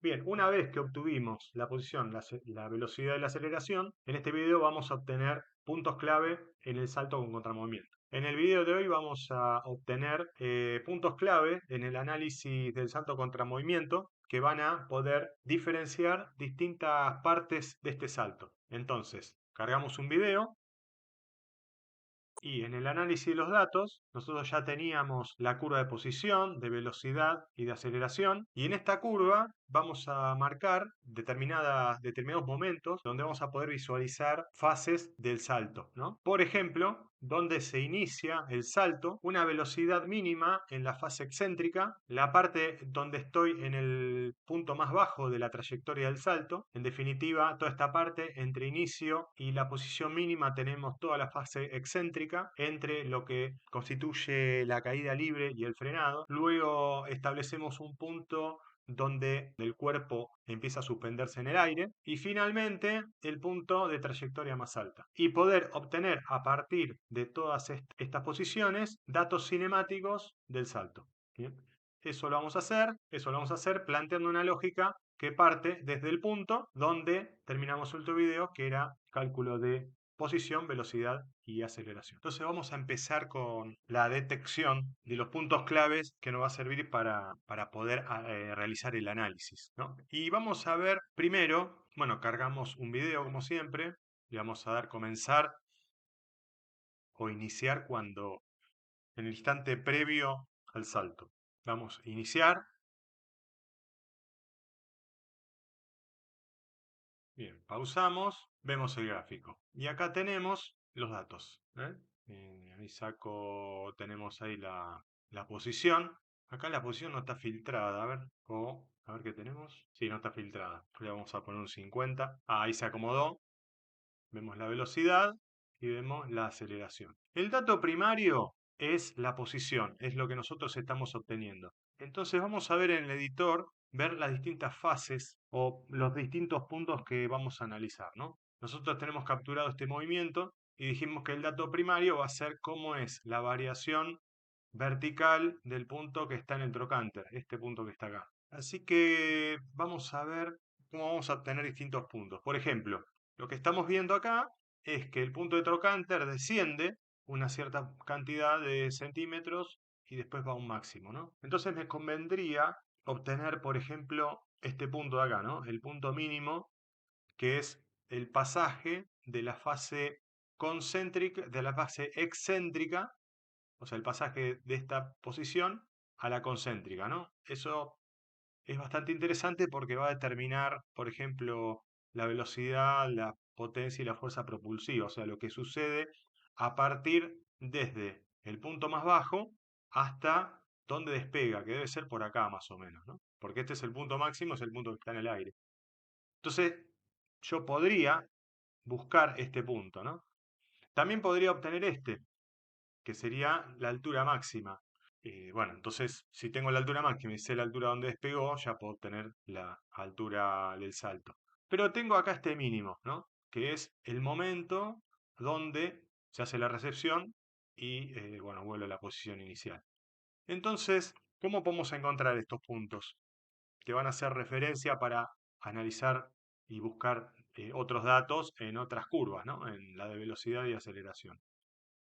Bien, una vez que obtuvimos la posición, la velocidad y la aceleración, en este video vamos a obtener puntos clave en el salto con contramovimiento. En el video de hoy vamos a obtener puntos clave en el análisis del salto contra movimiento que van a poder diferenciar distintas partes de este salto. Entonces, cargamos un video y en el análisis de los datos nosotros ya teníamos la curva de posición, de velocidad y de aceleración, y en esta curva vamos a marcar determinados momentos donde vamos a poder visualizar fases del salto, ¿no? Por ejemplo, donde se inicia el salto, una velocidad mínima en la fase excéntrica, la parte donde estoy en el punto más bajo de la trayectoria del salto. En definitiva, toda esta parte entre inicio y la posición mínima tenemos toda la fase excéntrica entre lo que constituye la caída libre y el frenado. Luego establecemos un punto donde el cuerpo empieza a suspenderse en el aire, y finalmente el punto de trayectoria más alta, y poder obtener a partir de todas estas posiciones datos cinemáticos del salto. ¿Bien? Eso lo vamos a hacer planteando una lógica que parte desde el punto donde terminamos el otro video, que era cálculo de posición, velocidad y aceleración. Entonces vamos a empezar con la detección de los puntos claves que nos va a servir para poder realizar el análisis, ¿no? Y vamos a ver primero, bueno, cargamos un video como siempre, le vamos a dar comenzar o iniciar cuando, en el instante previo al salto. Vamos a iniciar. Bien, pausamos, vemos el gráfico. Y acá tenemos los datos. Ahí tenemos ahí la posición. Acá la posición no está filtrada. A ver qué tenemos. Sí, no está filtrada. Le vamos a poner un 50. Ahí se acomodó. Vemos la velocidad y vemos la aceleración. El dato primario es la posición, es lo que nosotros estamos obteniendo. Entonces vamos a ver en el editor, ver las distintas fases o los distintos puntos que vamos a analizar, ¿no? Nosotros tenemos capturado este movimiento y dijimos que el dato primario va a ser cómo es la variación vertical del punto que está en el trocánter, este punto que está acá. Así que vamos a ver cómo vamos a obtener distintos puntos. Por ejemplo, lo que estamos viendo acá es que el punto de trocánter desciende una cierta cantidad de centímetros y después va a un máximo, ¿no? Entonces me convendría obtener, por ejemplo, este punto de acá, ¿no? El punto mínimo, que es el pasaje de la fase concéntrica, de la fase excéntrica, o sea, el pasaje de esta posición a la concéntrica, ¿no? Eso es bastante interesante porque va a determinar, por ejemplo, la velocidad, la potencia y la fuerza propulsiva, o sea, lo que sucede a partir desde el punto más bajo hasta donde despega, que debe ser por acá más o menos, ¿no? Porque este es el punto máximo, es el punto que está en el aire. Entonces, yo podría buscar este punto, ¿no? También podría obtener este, que sería la altura máxima. Bueno, entonces, si tengo la altura máxima y sé la altura donde despegó, ya puedo obtener la altura del salto. Pero tengo acá este mínimo, ¿no? Que es el momento donde se hace la recepción y, bueno, vuelve a la posición inicial. Entonces, ¿cómo podemos encontrar estos puntos que van a ser referencia para analizar y buscar otros datos en otras curvas, ¿no? En la de velocidad y aceleración.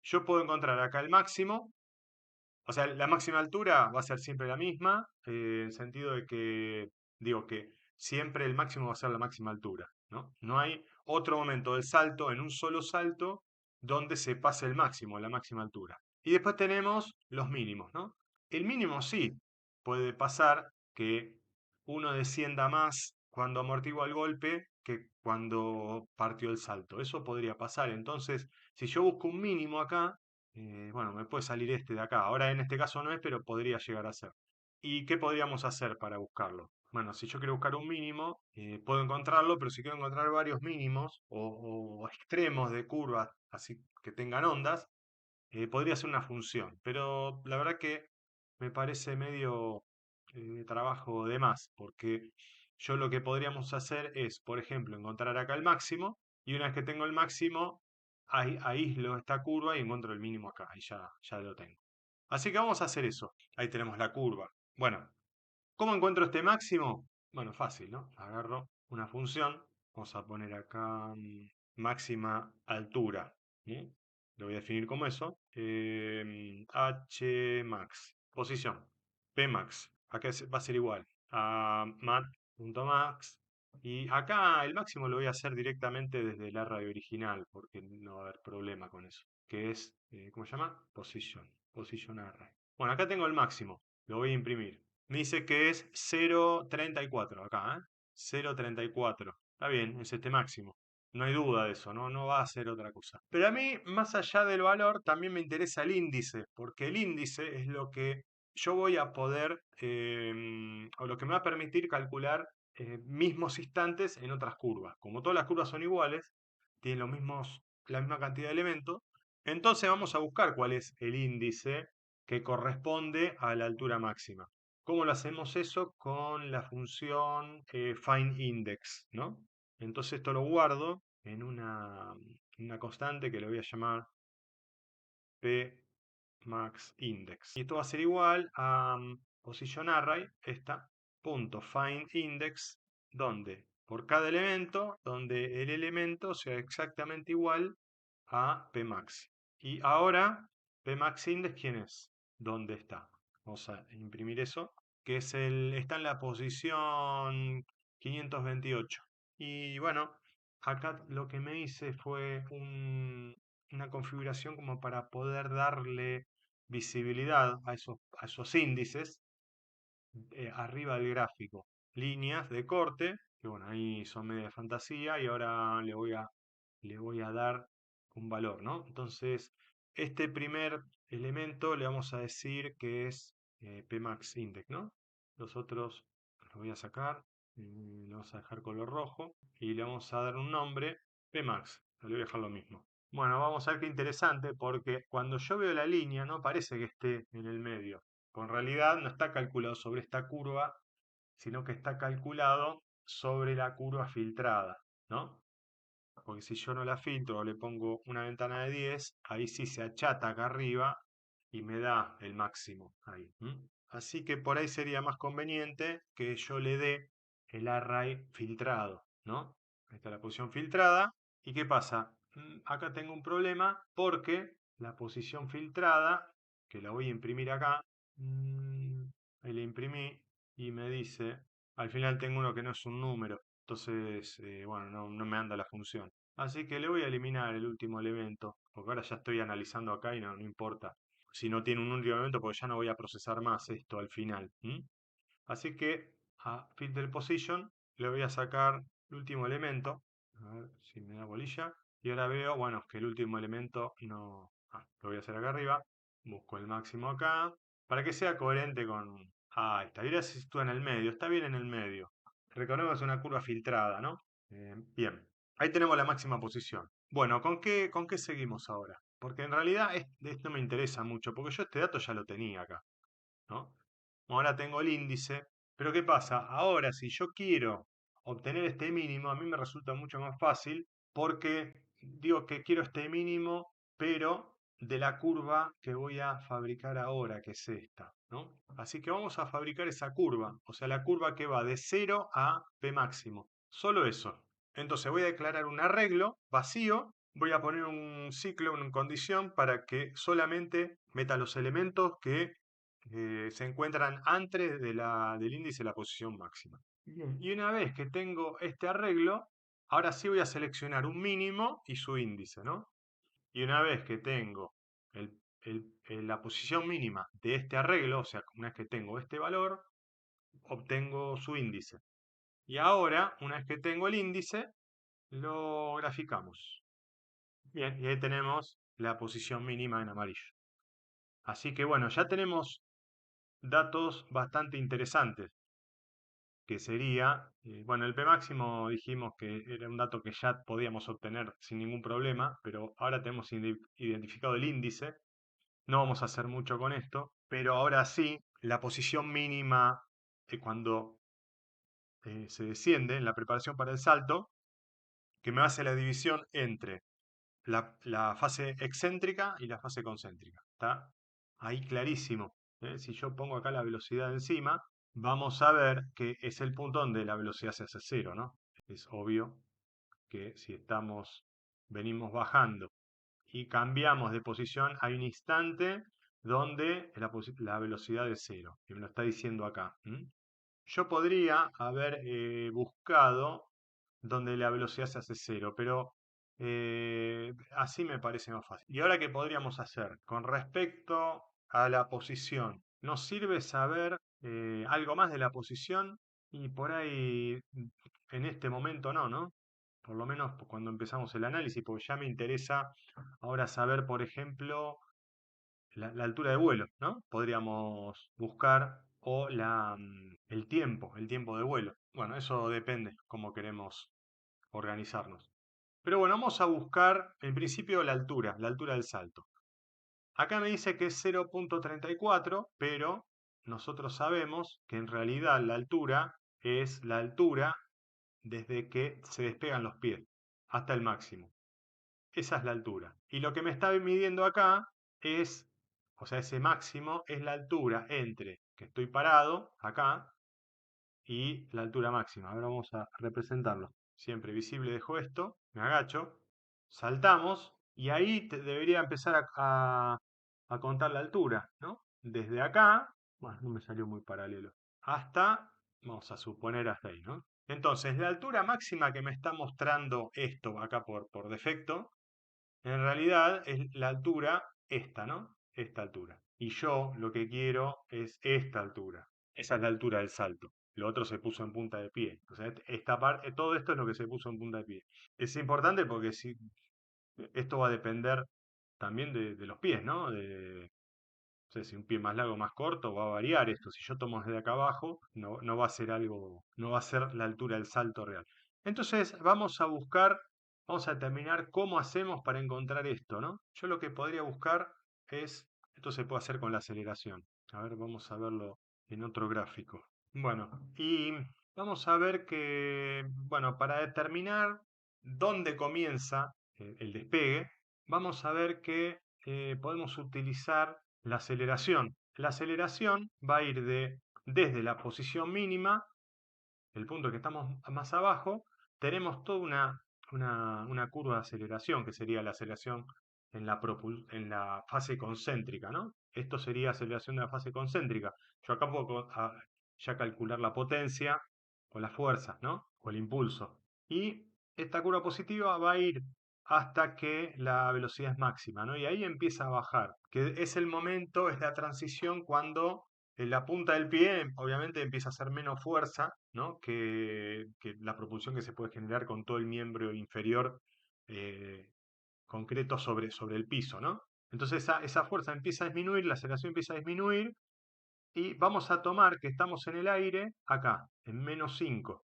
Yo puedo encontrar acá el máximo, o sea, la máxima altura va a ser siempre la misma, en el sentido de que, digo que siempre el máximo va a ser la máxima altura, ¿no? No hay otro momento del salto, en un solo salto, donde se pase el máximo, la máxima altura. Y después tenemos los mínimos, ¿no? El mínimo sí, puede pasar que uno descienda más cuando amortigua el golpe que cuando partió el salto. Eso podría pasar. Entonces, si yo busco un mínimo acá, bueno, me puede salir este de acá. Ahora en este caso no es, pero podría llegar a ser. ¿Y qué podríamos hacer para buscarlo? Bueno, si yo quiero buscar un mínimo, puedo encontrarlo, pero si quiero encontrar varios mínimos o extremos de curvas, así que tengan ondas, podría ser una función. Pero la verdad que me parece medio trabajo de más, porque yo lo que podríamos hacer es, por ejemplo, encontrar acá el máximo, y una vez que tengo el máximo, aíslo esta curva y encuentro el mínimo acá, y ya lo tengo. Así que vamos a hacer eso. Ahí tenemos la curva. Bueno, ¿cómo encuentro este máximo? Bueno, fácil, ¿no? Agarro una función, vamos a poner acá máxima altura, ¿sí? Lo voy a definir como eso. Hmax, posición, Pmax, acá va a ser igual a mat.max. Y acá el máximo lo voy a hacer directamente desde el array original, porque no va a haber problema con eso. Que es, ¿cómo se llama? Position array. Bueno, acá tengo el máximo, lo voy a imprimir. Me dice que es 0,34 acá, ¿eh? 0,34. Está bien, es este máximo. No hay duda de eso, ¿no? No va a ser otra cosa. Pero a mí, más allá del valor, también me interesa el índice, porque el índice es lo que yo voy a poder, o lo que me va a permitir calcular mismos instantes en otras curvas. Como todas las curvas son iguales, tienen la misma cantidad de elementos, entonces vamos a buscar cuál es el índice que corresponde a la altura máxima. ¿Cómo lo hacemos eso? Con la función findIndex, ¿no? Entonces esto lo guardo en una constante que le voy a llamar pmaxIndex. Y esto va a ser igual a positionArray, esta, punto findIndex, donde por cada elemento, donde el elemento sea exactamente igual a pmax. Y ahora, pmaxIndex, ¿quién es? ¿Dónde está? Vamos a imprimir eso, que está en la posición 528. Y bueno, acá lo que me hice fue una configuración como para poder darle visibilidad a esos índices arriba del gráfico. Líneas de corte, que bueno, ahí son media de fantasía y ahora le voy a dar un valor, ¿no? Entonces, este primer elemento le vamos a decir que es Pmax Index, ¿no? Los otros los voy a sacar, lo vamos a dejar color rojo y le vamos a dar un nombre, Pmax, le voy a dejar lo mismo. Bueno, vamos a ver qué interesante porque cuando yo veo la línea no parece que esté en el medio. En realidad no está calculado sobre esta curva, sino que está calculado sobre la curva filtrada, ¿no? Porque si yo no la filtro o le pongo una ventana de 10, ahí sí se achata acá arriba y me da el máximo ahí. Así que por ahí sería más conveniente que yo le dé el array filtrado, ¿no? Ahí está la posición filtrada. ¿Y qué pasa? Acá tengo un problema porque la posición filtrada, que la voy a imprimir acá, ahí la imprimí y me dice, al final tengo uno que no es un número, entonces, bueno, no me anda la función. Así que le voy a eliminar el último elemento, porque ahora ya estoy analizando acá y no importa si no tiene un último elemento, porque ya no voy a procesar más esto al final. Así que a filter position le voy a sacar el último elemento. A ver si me da bolilla. Y ahora veo, bueno, que el último elemento no. Lo voy a hacer acá arriba. Busco el máximo acá. Para que sea coherente con. Ahí está. Y ahora se sitúa en el medio. Está bien en el medio. Recordemos que es una curva filtrada, ¿no? Bien. Ahí tenemos la máxima posición. Bueno, con qué seguimos ahora? Porque en realidad esto me interesa mucho, porque yo este dato ya lo tenía acá, ¿no? Ahora tengo el índice, pero ¿qué pasa? Ahora, si yo quiero obtener este mínimo, a mí me resulta mucho más fácil porque digo que quiero este mínimo, pero de la curva que voy a fabricar ahora, que es esta, ¿no? Así que vamos a fabricar esa curva, o sea, la curva que va de 0 a P máximo. Solo eso. Entonces voy a declarar un arreglo vacío, voy a poner un ciclo, una condición para que solamente meta los elementos que se encuentran antes del índice de la posición máxima. Bien. Y una vez que tengo este arreglo, ahora sí voy a seleccionar un mínimo y su índice, ¿no? Y una vez que tengo la posición mínima de este arreglo, o sea, una vez que tengo este valor, obtengo su índice. Y ahora, una vez que tengo el índice, lo graficamos. Bien, y ahí tenemos la posición mínima en amarillo. Así que bueno, ya tenemos datos bastante interesantes, que sería, bueno, el P máximo dijimos que era un dato que ya podíamos obtener sin ningún problema, pero ahora tenemos identificado el índice, no vamos a hacer mucho con esto, pero ahora sí, la posición mínima cuando se desciende en la preparación para el salto, que me hace la división entre la fase excéntrica y la fase concéntrica. ¿Está? Ahí clarísimo. Si yo pongo acá la velocidad encima, vamos a ver que es el punto donde la velocidad se hace cero, ¿no? Es obvio que si venimos bajando y cambiamos de posición, hay un instante donde la velocidad es cero, y me lo está diciendo acá. Yo podría haber buscado donde la velocidad se hace cero, pero así me parece más fácil. ¿Y ahora qué podríamos hacer? Con respecto a la posición, ¿nos sirve saber algo más de la posición? Y por ahí, en este momento no, ¿no? Por lo menos cuando empezamos el análisis, porque ya me interesa ahora saber, por ejemplo, la altura de vuelo, ¿no? Podríamos buscar o el tiempo de vuelo. Bueno, eso depende cómo queremos organizarnos. Pero bueno, vamos a buscar en principio la altura del salto. Acá me dice que es 0,34, pero nosotros sabemos que en realidad la altura es la altura desde que se despegan los pies hasta el máximo. Esa es la altura. Y lo que me está midiendo acá es, o sea, ese máximo es la altura entre que estoy parado acá y la altura máxima. Ahora vamos a representarlo. Siempre visible dejo esto, me agacho, saltamos y ahí debería empezar a contar la altura, ¿no? Desde acá, bueno, no me salió muy paralelo, hasta, vamos a suponer hasta ahí, ¿no? Entonces, la altura máxima que me está mostrando esto acá por defecto en realidad es la altura esta, ¿no? Esta altura. Y yo lo que quiero es esta altura. Esa es la altura del salto. Lo otro se puso en punta de pie. O sea, esta parte, todo esto es lo que se puso en punta de pie. Es importante porque si esto va a depender también de los pies, ¿no? O sea, si un pie más largo o más corto, va a variar esto. Si yo tomo desde acá abajo, no va a ser algo, no va a ser la altura del salto real. Entonces, vamos a determinar cómo hacemos para encontrar esto, ¿no? Yo lo que podría buscar esto se puede hacer con la aceleración. A ver, vamos a verlo en otro gráfico. Bueno, y vamos a ver que, bueno, para determinar dónde comienza el despegue, vamos a ver que podemos utilizar la aceleración. La aceleración va a ir desde la posición mínima, el punto que estamos más abajo, tenemos toda una curva de aceleración, que sería la aceleración en la fase concéntrica, ¿no? Esto sería aceleración de la fase concéntrica. Yo acá puedo ya calcular la potencia o la fuerza, ¿no? O el impulso. Y esta curva positiva va a ir hasta que la velocidad es máxima, ¿no? Y ahí empieza a bajar, que es el momento, es la transición cuando en la punta del pie obviamente empieza a hacer menos fuerza, ¿no? que la propulsión que se puede generar con todo el miembro inferior eh, concreto sobre el piso, ¿no? Entonces esa fuerza empieza a disminuir, la aceleración empieza a disminuir y vamos a tomar que estamos en el aire acá, en -5.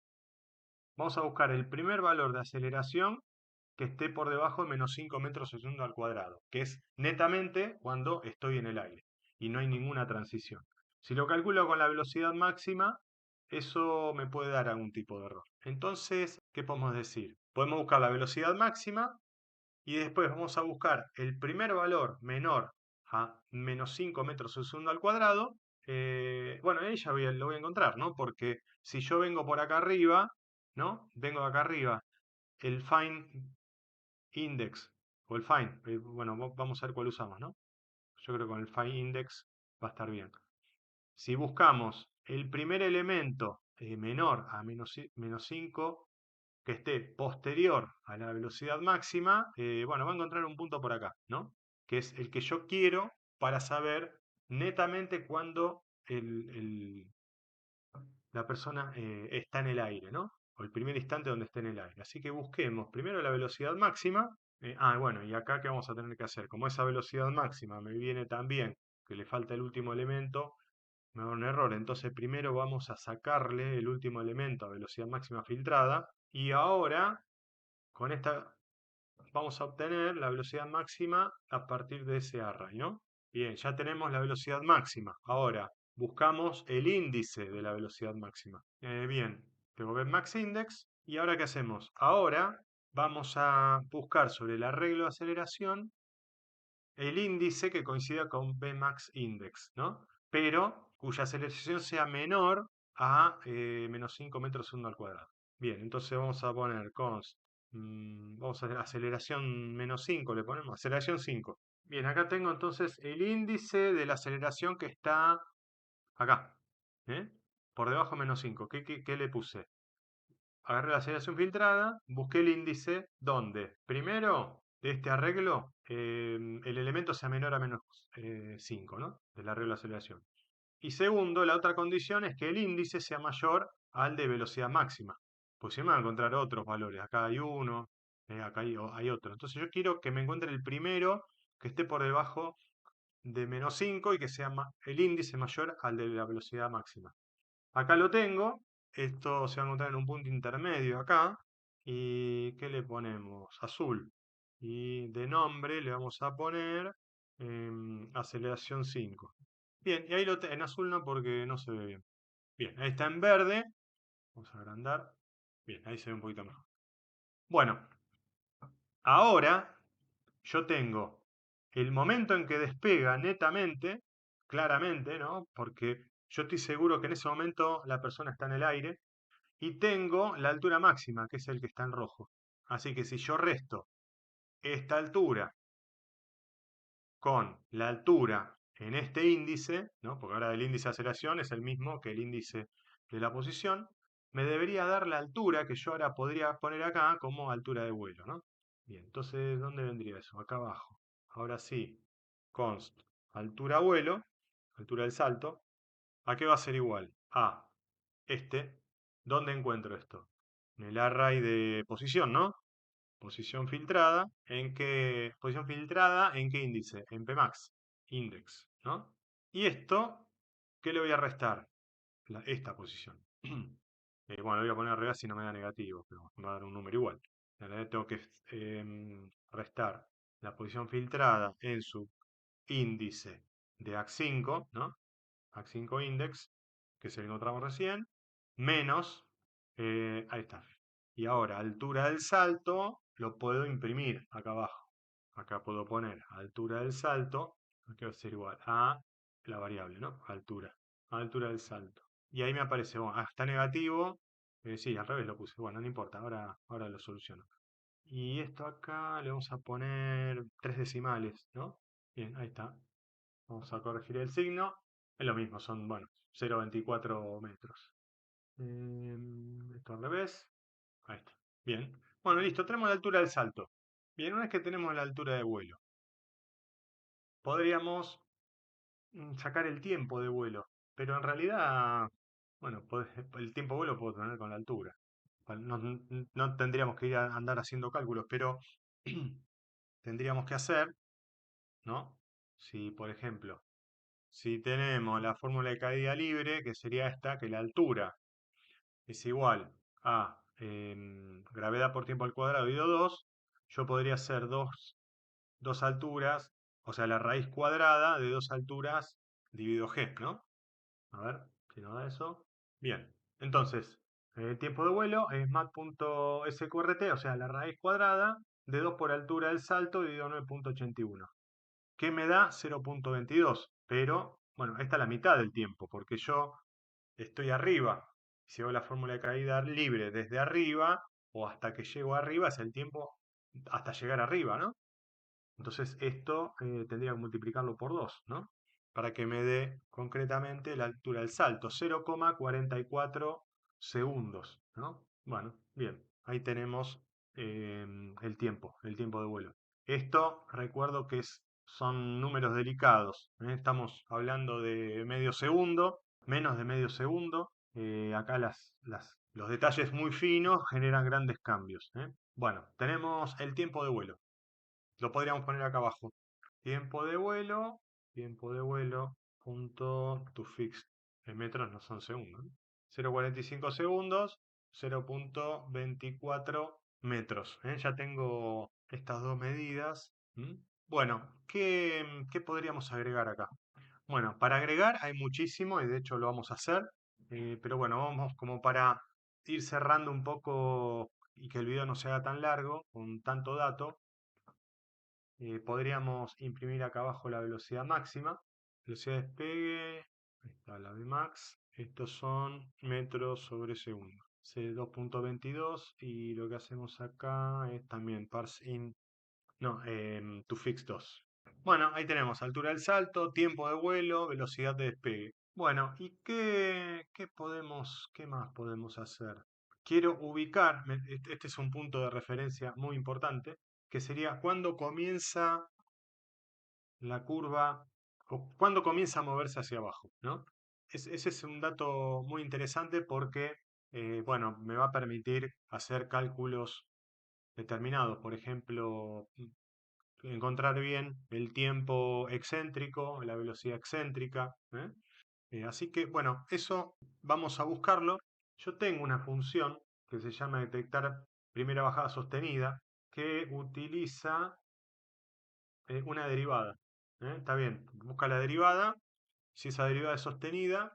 Vamos a buscar el primer valor de aceleración que esté por debajo de -5 metros por segundo al cuadrado, que es netamente cuando estoy en el aire y no hay ninguna transición. Si lo calculo con la velocidad máxima, eso me puede dar algún tipo de error. Entonces, ¿qué podemos decir? Podemos buscar la velocidad máxima y después vamos a buscar el primer valor menor a -5 metros por segundo al cuadrado. Bueno, ahí ya lo voy a encontrar, ¿no? Porque si yo vengo por acá arriba, ¿no? Vengo de acá arriba, el fine index o el find. Bueno, vamos a ver cuál usamos, ¿no? Yo creo que con el find index va a estar bien. Si buscamos el primer elemento menor a -5 que esté posterior a la velocidad máxima, bueno, va a encontrar un punto por acá, ¿no? Que es el que yo quiero para saber netamente cuándo la persona está en el aire, ¿no? O el primer instante donde esté en el aire. Así que busquemos primero la velocidad máxima. Bueno, y acá qué vamos a tener que hacer. Como esa velocidad máxima me viene también que le falta el último elemento, me da un error. Entonces primero vamos a sacarle el último elemento a velocidad máxima filtrada. Y ahora, con esta, vamos a obtener la velocidad máxima a partir de ese array, ¿no? Bien, ya tenemos la velocidad máxima. Ahora, buscamos el índice de la velocidad máxima. Bien, tengo que max index. ¿Y ahora qué hacemos? Ahora vamos a buscar sobre el arreglo de aceleración el índice que coincida con Bmax index, ¿no? Pero cuya aceleración sea menor a menos 5 metros segundo al cuadrado. Bien, entonces vamos a poner const, vamos a hacer aceleración menos 5, le ponemos aceleración 5. Bien, acá tengo entonces el índice de la aceleración que está acá, ¿eh? Por debajo menos 5. ¿Qué le puse? Agarré la aceleración filtrada, busqué el índice donde, primero, de este arreglo, el elemento sea menor a menos 5, ¿no? Del arreglo de aceleración. Y segundo, la otra condición es que el índice sea mayor al de velocidad máxima. Pues si me van a encontrar otros valores. Acá hay uno, acá hay otro. Entonces yo quiero que me encuentre el primero que esté por debajo de menos 5 y que sea el índice mayor al de la velocidad máxima. Acá lo tengo. Esto se va a encontrar en un punto intermedio acá. ¿Y qué le ponemos? Azul. Y de nombre le vamos a poner aceleración 5. Bien, y ahí en azul no porque no se ve bien. Bien, ahí está en verde. Vamos a agrandar. Bien, ahí se ve un poquito mejor. Bueno, ahora yo tengo el momento en que despega netamente, claramente, ¿no? Porque yo estoy seguro que en ese momento la persona está en el aire. Y tengo la altura máxima, que es el que está en rojo. Así que si yo resto esta altura con la altura en este índice, ¿no? Porque ahora el índice de aceleración es el mismo que el índice de la posición, me debería dar la altura que yo ahora podría poner acá como altura de vuelo, ¿no? Bien, entonces, ¿dónde vendría eso? Acá abajo. Ahora sí, const altura vuelo, altura del salto, ¿a qué va a ser igual? A este. ¿Dónde encuentro esto? En el array de posición, ¿no? Posición filtrada, ¿en qué índice? En Pmax, index, ¿no? Y esto, ¿qué le voy a restar? Esta posición. Bueno, le voy a poner arriba si no me da negativo, pero me va a dar un número igual. En realidad tengo que restar la posición filtrada en su índice de AX5, ¿no? AX5 index, que es el que encontramos recién, menos, ahí está. Y ahora, altura del salto, lo puedo imprimir acá abajo. Acá puedo poner altura del salto, que va a ser igual a la variable, ¿no? Altura del salto. Y ahí me aparece, bueno, está negativo. Sí, al revés lo puse. Bueno, no importa, ahora lo soluciono. Y esto acá le vamos a poner 3 decimales, ¿no? Bien, ahí está. Vamos a corregir el signo. Es lo mismo, son, bueno, 0,24 metros. Esto al revés. Ahí está. Bien. Bueno, listo, tenemos la altura del salto. Bien, una vez que tenemos la altura de vuelo, podríamos sacar el tiempo de vuelo. Pero en realidad, bueno, el tiempo de vuelo puedo tener con la altura. No tendríamos que ir a andar haciendo cálculos, pero tendríamos que hacer, ¿no? Si, por ejemplo, si tenemos la fórmula de caída libre, que sería esta, que la altura es igual a gravedad por tiempo al cuadrado dividido 2, yo podría hacer dos alturas, o sea, la raíz cuadrada de dos alturas dividido g, ¿no? A ver si nos da eso. Bien, entonces, el tiempo de vuelo es mat.sqrt, o sea, la raíz cuadrada de 2 por altura del salto dividido 9,81, que me da 0,22. Pero, bueno, esta es la mitad del tiempo, porque yo estoy arriba. Si hago la fórmula de caída libre desde arriba o hasta que llego arriba, es el tiempo hasta llegar arriba, ¿no? Entonces esto tendría que multiplicarlo por 2, ¿no? Para que me dé concretamente la altura del salto, 0,44 segundos, ¿no? Bueno, bien, ahí tenemos el tiempo de vuelo. Esto recuerdo que son números delicados, ¿eh? Estamos hablando de medio segundo, menos de medio segundo. Acá los detalles muy finos generan grandes cambios, ¿eh? Bueno, tenemos el tiempo de vuelo. Lo podríamos poner acá abajo. Tiempo de vuelo, punto to fix. En metros no son segundos, ¿no? 0,45 segundos, 0,24 metros. ¿Eh? Ya tengo estas dos medidas. ¿Mm? Bueno, ¿qué podríamos agregar acá? Bueno, para agregar hay muchísimo y de hecho lo vamos a hacer. Pero bueno, vamos como para ir cerrando un poco y que el video no se haga tan largo, con tanto dato. Podríamos imprimir acá abajo la velocidad máxima, velocidad de despegue, ahí está la Vmax, Estos son metros sobre segundo. C 2.22 y lo que hacemos acá es también parse in, no, to fix 2. Bueno, ahí tenemos altura del salto, tiempo de vuelo, velocidad de despegue. Bueno, ¿y qué más podemos hacer? Quiero ubicar, este es un punto de referencia muy importante, que sería cuando comienza la curva o cuando comienza a moverse hacia abajo, ¿no? Ese es un dato muy interesante porque, bueno, me va a permitir hacer cálculos determinados. Por ejemplo, encontrar bien el tiempo excéntrico, la velocidad excéntrica, ¿eh? Así que, bueno, eso vamos a buscarlo. Yo tengo una función que se llama detectar primera bajada sostenida que utiliza una derivada. Está bien, busca la derivada. Si esa derivada es sostenida,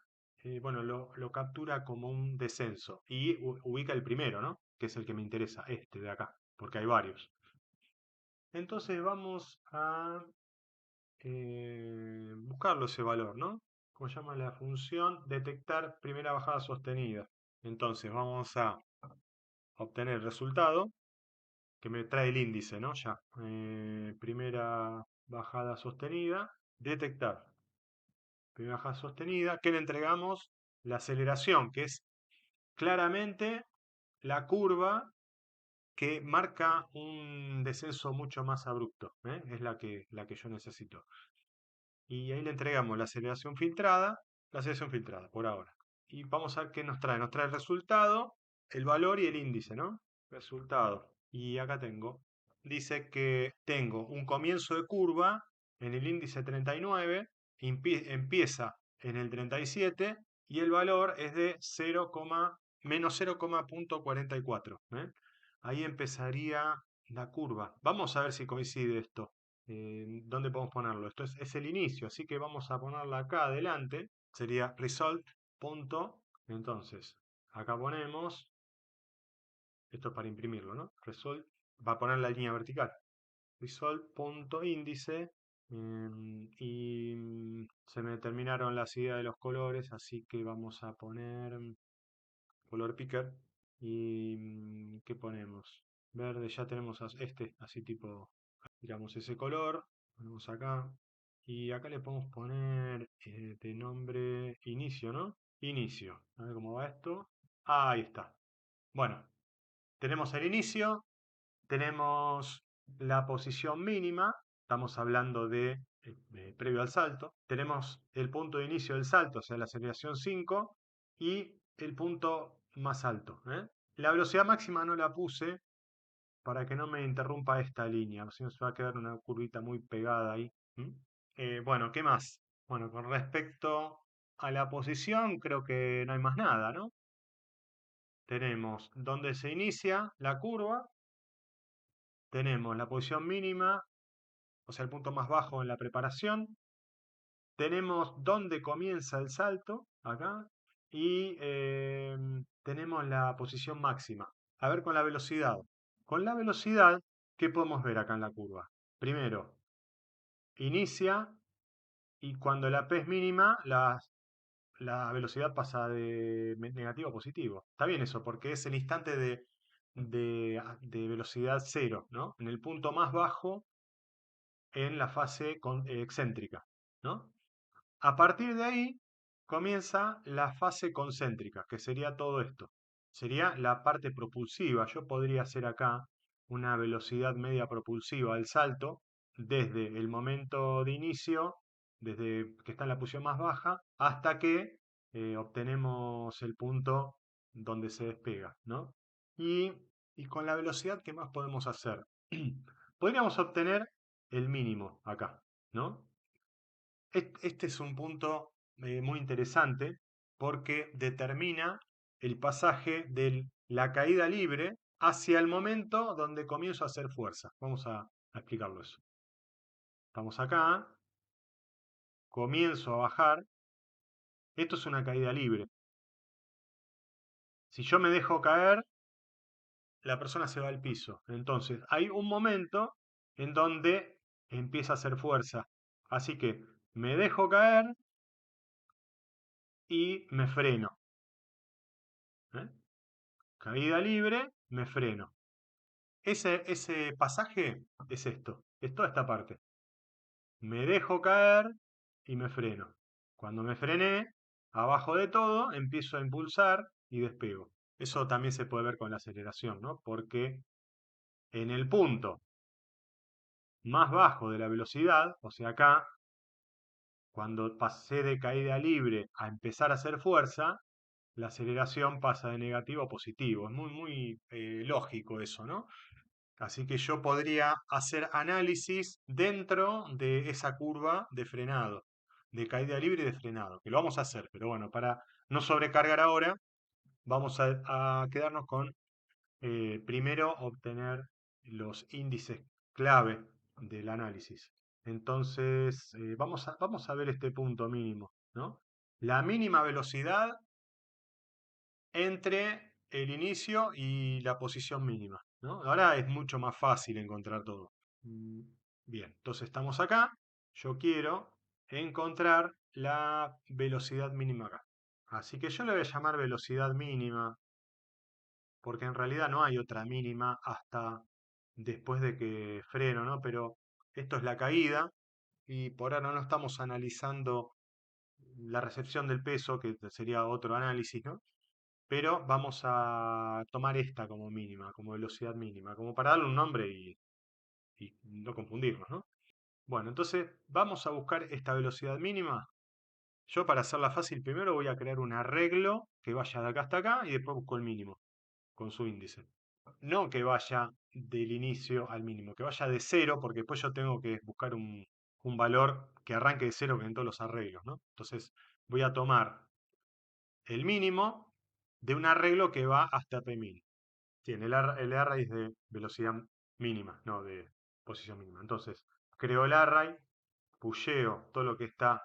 bueno, lo captura como un descenso y ubica el primero, ¿no? Que es el que me interesa, este de acá, porque hay varios. Entonces vamos a buscarlo ese valor, ¿no? Como se llama la función detectar primera bajada sostenida. Entonces vamos a obtener el resultado que me trae el índice, ¿no? Ya. Primera bajada sostenida, detectar. Primera bajada sostenida, que le entregamos la aceleración, que es claramente la curva que marca un descenso mucho más abrupto, ¿eh? Es la que yo necesito. Y ahí le entregamos la aceleración filtrada por ahora. Y vamos a ver qué nos trae. Nos trae el resultado, el valor y el índice, ¿no? Resultado. Y acá tengo. Dice que tengo un comienzo de curva en el índice 39, empieza en el 37 y el valor es de 0, menos 0,44. Ahí empezaría la curva. Vamos a ver si coincide esto. ¿Dónde podemos ponerlo? Esto es el inicio, así que vamos a ponerla acá adelante. Sería result. Punto. Entonces, acá ponemos, esto es para imprimirlo, ¿no? Result, va a poner la línea vertical. Result.índice. Y se me terminaron las ideas de los colores, así que vamos a poner color picker. ¿Y qué ponemos? Verde, ya tenemos este, así tipo, tiramos ese color, ponemos acá. Y acá le podemos poner de nombre inicio, ¿no? Inicio. A ver cómo va esto. Ahí está. Bueno, tenemos el inicio, tenemos la posición mínima, estamos hablando de previo al salto. Tenemos el punto de inicio del salto, o sea, la aceleración 5, y el punto más alto, ¿eh? La velocidad máxima no la puse para que no me interrumpa esta línea, si no se va a quedar una curvita muy pegada ahí. Bueno, ¿qué más? Bueno, con respecto a la posición, creo que no hay más nada, ¿no? Tenemos dónde se inicia la curva, tenemos la posición mínima, o sea, el punto más bajo en la preparación, tenemos dónde comienza el salto, acá, y tenemos la posición máxima. A ver con la velocidad. Con la velocidad, ¿qué podemos ver acá en la curva? Primero, inicia y cuando la P es mínima, la velocidad pasa de negativo a positivo. Está bien eso, porque es el instante de velocidad cero, ¿no? En el punto más bajo en la fase excéntrica, ¿no? A partir de ahí comienza la fase concéntrica, que sería todo esto. Sería la parte propulsiva. Yo podría hacer acá una velocidad media propulsiva del salto desde el momento de inicio, desde que está en la posición más baja, hasta que obtenemos el punto donde se despega, ¿no? Y, y con la velocidad, ¿qué más podemos hacer? Podríamos obtener el mínimo acá, ¿no? Este es un punto muy interesante porque determina el pasaje de la caída libre hacia el momento donde comienzo a hacer fuerza. Vamos a explicarlo eso. Estamos acá, comienzo a bajar. Esto es una caída libre. Si yo me dejo caer, la persona se va al piso. Entonces, hay un momento en donde empieza a hacer fuerza. Así que me dejo caer, y me freno. ¿Eh? Caída libre, me freno. Ese pasaje es toda esta parte. Me dejo caer y me freno. Cuando me frené, abajo de todo, empiezo a impulsar y despego. Eso también se puede ver con la aceleración, ¿no? Porque en el punto más bajo de la velocidad, o sea acá, cuando pasé de caída libre a empezar a hacer fuerza, la aceleración pasa de negativo a positivo. Es muy lógico eso, ¿no? Así que yo podría hacer análisis dentro de esa curva de frenado, de caída libre y de frenado, que lo vamos a hacer, pero bueno, para no sobrecargar ahora, vamos a quedarnos con primero obtener los índices clave del análisis. Entonces, vamos a ver este punto mínimo, ¿no? La mínima velocidad entre el inicio y la posición mínima, ¿no? Ahora es mucho más fácil encontrar todo. Mm, Bien, entonces estamos acá. Yo quiero encontrar la velocidad mínima acá. Así que yo le voy a llamar velocidad mínima, porque en realidad no hay otra mínima hasta después de que freno, ¿no? Pero esto es la caída y por ahora no estamos analizando la recepción del peso, que sería otro análisis, ¿no? Pero vamos a tomar esta como mínima, como velocidad mínima, como para darle un nombre y no confundirnos, ¿no? Bueno, entonces vamos a buscar esta velocidad mínima. Yo para hacerla fácil primero voy a crear un arreglo que vaya de acá hasta acá y después busco el mínimo con su índice. No que vaya del inicio al mínimo, que vaya de cero, porque después yo tengo que buscar un valor que arranque de cero que en todos los arreglos, ¿no? Entonces voy a tomar el mínimo de un arreglo que va hasta Pmin. Tiene el array es de velocidad mínima, no de posición mínima. Entonces, creo el array, pusheo todo lo que está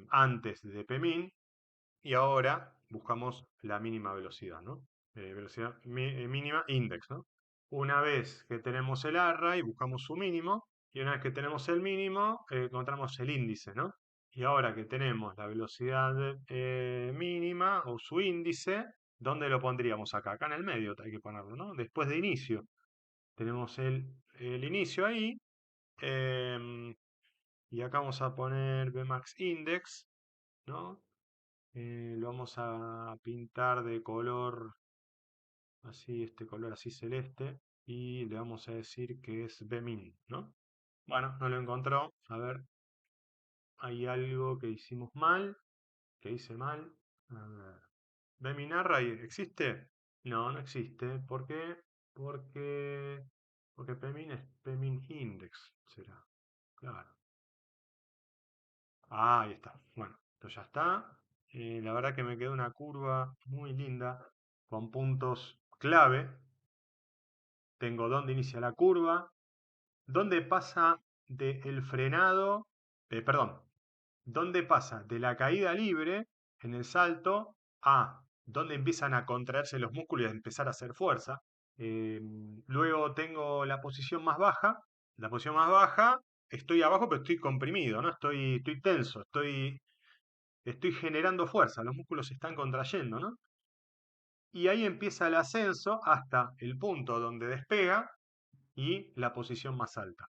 antes de Pmin y ahora buscamos la mínima velocidad, ¿no? Velocidad mínima index, ¿no? Una vez que tenemos el array, buscamos su mínimo y una vez que tenemos el mínimo, encontramos el índice, ¿no? Y ahora que tenemos la velocidad mínima o su índice, ¿dónde lo pondríamos acá? Acá en el medio hay que ponerlo, ¿no? Después de inicio. Tenemos el inicio ahí. em, y acá vamos a poner Bmax Index, ¿no? Lo vamos a pintar de color así, este color así celeste. Y le vamos a decir que es Bmin, ¿no? Bueno, no lo encontró. A ver, hay algo que hicimos mal, que hice mal. A ver. ¿Bmin Array existe? No, no existe. ¿Por qué? Porque, porque Pmin es Pmin Index, será. Claro. Ah, ahí está. Bueno, esto ya está. La verdad que me quedó una curva muy linda, con puntos clave. Tengo dónde inicia la curva, dónde pasa del frenado, perdón, dónde pasa de la caída libre en el salto a dónde empiezan a contraerse los músculos y a empezar a hacer fuerza. Eh, Luego tengo la posición más baja. La posición más baja, estoy abajo, pero estoy comprimido, ¿no? Estoy tenso, estoy generando fuerza, los músculos se están contrayendo, ¿no? Y ahí empieza el ascenso hasta el punto donde despega y la posición más alta.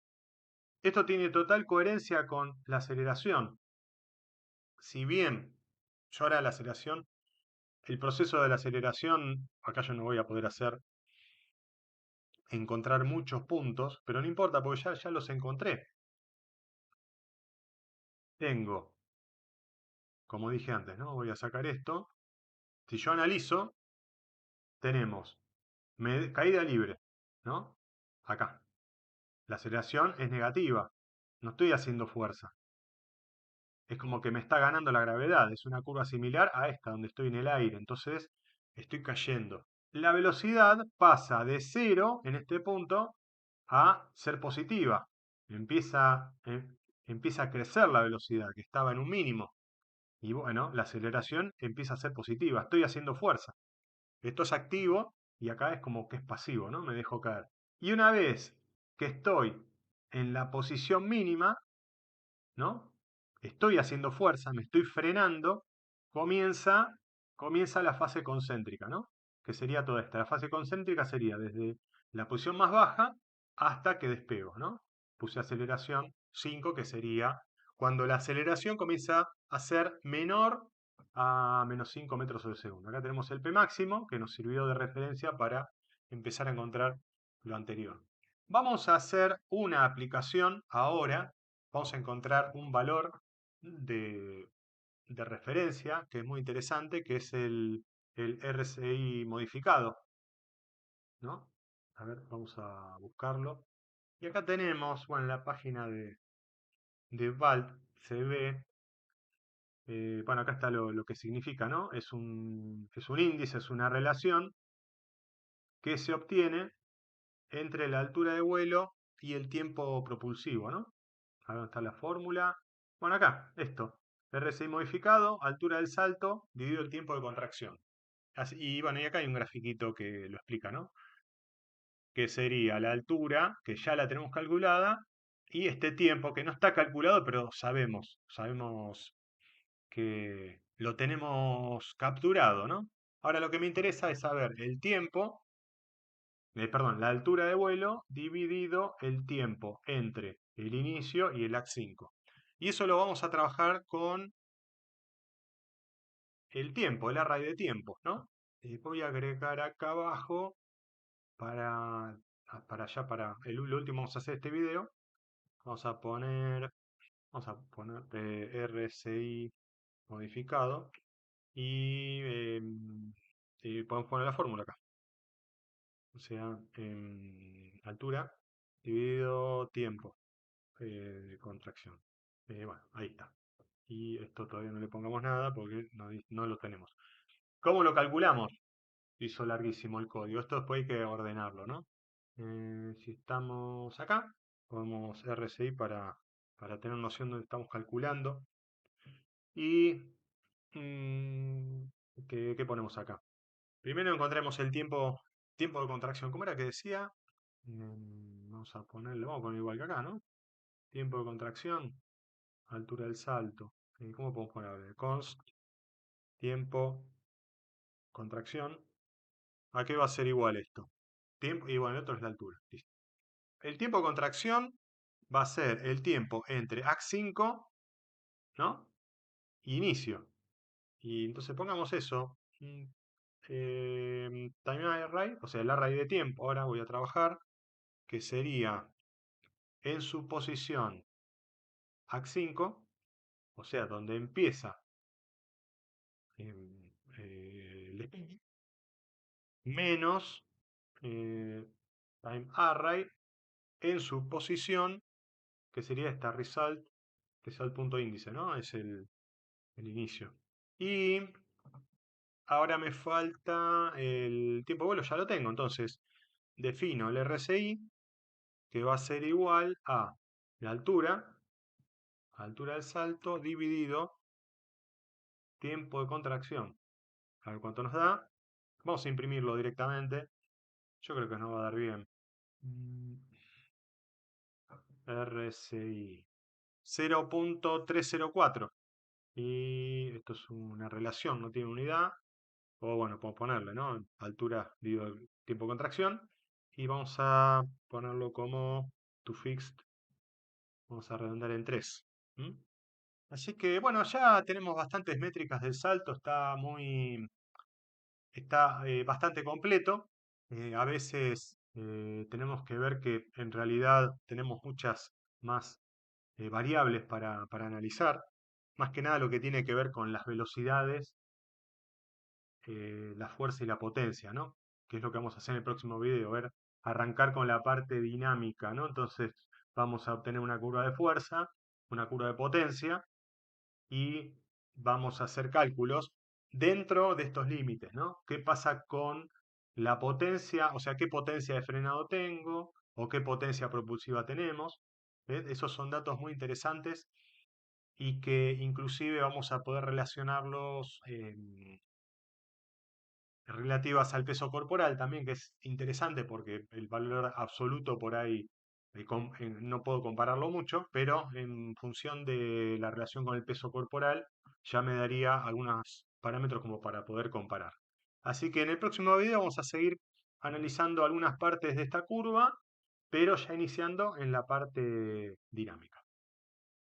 Esto tiene total coherencia con la aceleración. Si bien yo ahora la aceleración, el proceso de la aceleración, acá yo no voy a poder hacer encontrar muchos puntos, pero no importa porque ya los encontré. Tengo, como dije antes, ¿no? Voy a sacar esto. Si yo analizo, tenemos caída libre, ¿no? Acá. La aceleración es negativa. No estoy haciendo fuerza. Es como que me está ganando la gravedad. Es una curva similar a esta, donde estoy en el aire. Entonces, estoy cayendo. La velocidad pasa de cero en este punto a ser positiva. Empieza a crecer la velocidad, que estaba en un mínimo. Y bueno, la aceleración empieza a ser positiva. Estoy haciendo fuerza. Esto es activo y acá es como que es pasivo, ¿no? Me dejo caer. Y una vez que estoy en la posición mínima, ¿no? Estoy haciendo fuerza, me estoy frenando. comienza, comienza la fase concéntrica, ¿no? Que sería toda esta. La fase concéntrica sería desde la posición más baja hasta que despego, ¿no? Puse aceleración 5, que sería cuando la aceleración comienza a ser menor a menos 5 metros sobre segundo. Acá tenemos el P máximo, que nos sirvió de referencia para empezar a encontrar lo anterior. Vamos a hacer una aplicación ahora. Vamos a encontrar un valor de, de referencia que es muy interesante, que es el RSI modificado, ¿no? A ver, vamos a buscarlo. Y acá tenemos, bueno, en la página de VALT se ve, bueno, acá está lo que significa, ¿no? Es un índice, es una relación que se obtiene entre la altura de vuelo y el tiempo propulsivo, ¿no? Acá donde está la fórmula. Bueno, acá, esto. RSI modificado, altura del salto, dividido el tiempo de contracción. Y bueno, y acá hay un grafiquito que lo explica, ¿no? Que sería la altura, que ya la tenemos calculada, y este tiempo que no está calculado, pero sabemos que lo tenemos capturado, ¿no? Ahora lo que me interesa es saber el tiempo, perdón, la altura de vuelo dividido el tiempo entre el inicio y el AC5. Y eso lo vamos a trabajar con el tiempo, el array de tiempos, ¿no? Voy a agregar acá abajo para, para allá, para lo último vamos a hacer este video. Vamos a poner RSI modificado y podemos poner la fórmula acá. O sea, altura dividido tiempo de contracción. Bueno, ahí está. Y esto todavía no le pongamos nada porque no lo tenemos. ¿Cómo lo calculamos? Hizo larguísimo el código. Esto después hay que ordenarlo, ¿no? Si estamos acá, ponemos RSI para tener noción de dónde estamos calculando. Y mm, ¿qué ponemos acá? Primero encontremos el tiempo de contracción. ¿Cómo era que decía? Vamos a poner igual que acá, ¿no? Tiempo de contracción, altura del salto. ¿Cómo podemos poner? Const, tiempo, contracción. ¿A qué va a ser igual esto? Tiempo, y bueno, el otro es la altura. Listo. El tiempo de contracción va a ser el tiempo entre AC5, ¿no? Y inicio. Y entonces pongamos eso. Time array, o sea, el array de tiempo. Ahora voy a trabajar, que sería en su posición AC5, o sea, donde empieza menos time array en su posición, que sería esta result.índice, ¿no? Es el inicio. Y ahora me falta el tiempo de vuelo, ya lo tengo. Entonces, defino el RSI, que va a ser igual a la altura del salto, dividido tiempo de contracción. A ver cuánto nos da. Vamos a imprimirlo directamente. Yo creo que nos va a dar bien. RSI 0.304. Y esto es una relación, no tiene unidad. O bueno, podemos ponerle, ¿no? Altura dividido el tiempo de contracción. Y vamos a ponerlo como to fixed. Vamos a redondar en 3. Así que bueno, ya tenemos bastantes métricas del salto. Está bastante completo. A veces tenemos que ver que en realidad tenemos muchas más variables para analizar. Más que nada lo que tiene que ver con las velocidades, la fuerza y la potencia, ¿no? Que es lo que vamos a hacer en el próximo video, arrancar con la parte dinámica, ¿no? Entonces vamos a obtener una curva de fuerza, una curva de potencia y vamos a hacer cálculos dentro de estos límites, ¿no? ¿Qué pasa con la potencia? O sea, ¿qué potencia de frenado tengo? ¿O qué potencia propulsiva tenemos? ¿Ves? Esos son datos muy interesantes y que inclusive vamos a poder relacionarlos relativas al peso corporal también, que es interesante porque el valor absoluto por ahí no puedo compararlo mucho, pero en función de la relación con el peso corporal ya me daría algunos parámetros como para poder comparar. Así que en el próximo video vamos a seguir analizando algunas partes de esta curva, pero ya iniciando en la parte dinámica.